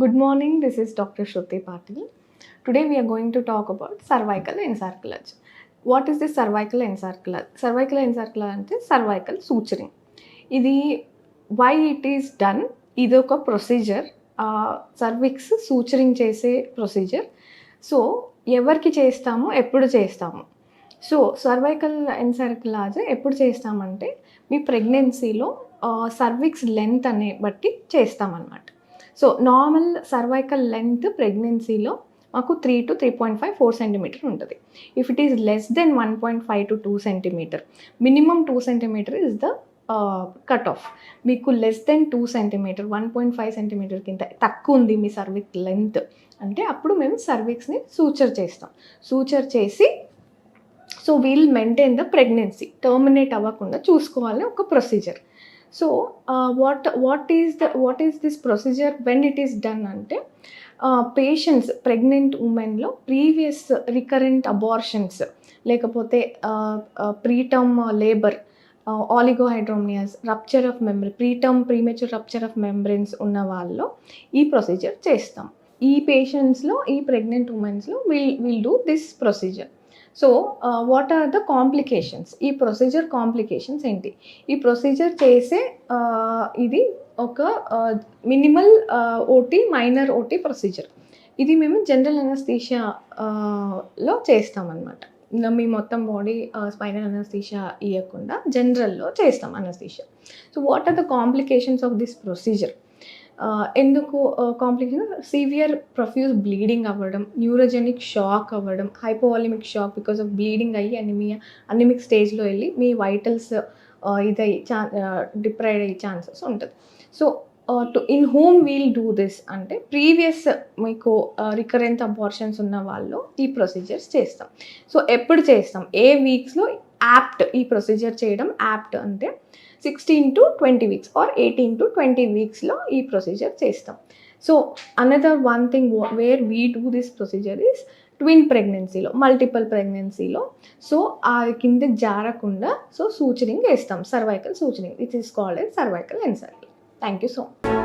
Good morning, this is Dr. Shruti Patil. Today we are going to talk about cervical encerclage. What is this cervical encerclage? Cervical encerclage అంటే cervical suturing. ఇది why it is done? ఇది ఒక procedure, cervix suturing చేసే procedure. So ఎవరికి చేస్తాము, ఎప్పుడు చేస్తాము? So cervical ఎన్సర్క్లాజ్ ఎప్పుడు చేస్తామంటే మీ ప్రెగ్నెన్సీలో సర్విక్స్ లెంత్ అనే బట్టి చేస్తామన్నమాట. సో నార్మల్ సర్వైకల్ లెంత్ ప్రెగ్నెన్సీలో మాకు 3 to 3.5 4 సెంటీమీటర్ ఉంటుంది. If it is less than 1.5 to 2 centimetre, minimum 2 centimetre is the cut off. మీకు లెస్ దెన్ 2 సెంటీమీటర్ 1.5 సెంటీమీటర్ కింద తక్కువ ఉంది మీ సర్విక్స్ లెంత్ అంటే అప్పుడు మేము సర్విక్స్ని సూచర్ చేస్తాం. సూచర్ చేసి so we'll maintain the pregnancy, terminate అవ్వకుండా చూసుకోవాలని ఒక procedure. So what is this procedure when it is done అంటే పేషెంట్స్, ప్రెగ్నెంట్ ఉమెన్లో ప్రీవియస్ రికరెంట్ అబార్షన్స్ లేకపోతే preterm labour, oligohydramnios, rupture of membrane, premature rupture of membranes ఉన్న వాళ్ళలో ఈ procedure చేస్తాం. ఈ పేషెంట్స్లో, ఈ ప్రెగ్నెంట్ ఉమెన్స్లో will do this procedure. So what are the complications? ఈ ప్రొసీజర్ కాంప్లికేషన్స్ ఏంటి? ఈ ప్రొసీజర్ చేసే ఇది ఒక minimal OT, minor OT procedure. ఇది మేము జనరల్ అనస్థీషియాలో చేస్తామన్నమాట. మీ మొత్తం బాడీ స్పైనల్ అనస్థీషియా ఇవ్వకుండా జనరల్లో చేస్తాం anaesthesia. So what are the complications of this procedure? ఎందుకు కాంప్లికేషన్? సివియర్ ప్రొఫ్యూజ్ బ్లీడింగ్ అవ్వడం, న్యూరోజెనిక్ షాక్ అవ్వడం, hypovolaemic shock because of bleeding అయ్యి అనిమిక్ స్టేజ్లో వెళ్ళి మీ వైటల్స్ డిప్రైడ్ అయ్యే ఛాన్సెస్ ఉంటుంది. So in whom we'll do this అంటే ప్రీవియస్ మీకు రికరెంట్ అబార్షన్స్ ఉన్న వాళ్ళు ఈ ప్రొసీజర్స్ చేస్తాం. సో ఎప్పుడు చేస్తాం? ఏ వీక్స్లో యాప్ట్ ఈ ప్రొసీజర్ చేయడం? యాప్ట్ అంటే 16 to 20 weeks ఆర్ 18 to 20 weeksలో ఈ ప్రొసీజర్ చేస్తాం. So another one thing where we do this procedure is twin ప్రెగ్నెన్సీలో, మల్టిపుల్ ప్రెగ్నెన్సీలో. సో ఆ కింద జారకుండా సో సూచరింగ్ వేస్తాం, cervical suturing. It is called as cervical encerclage. Thank you so much.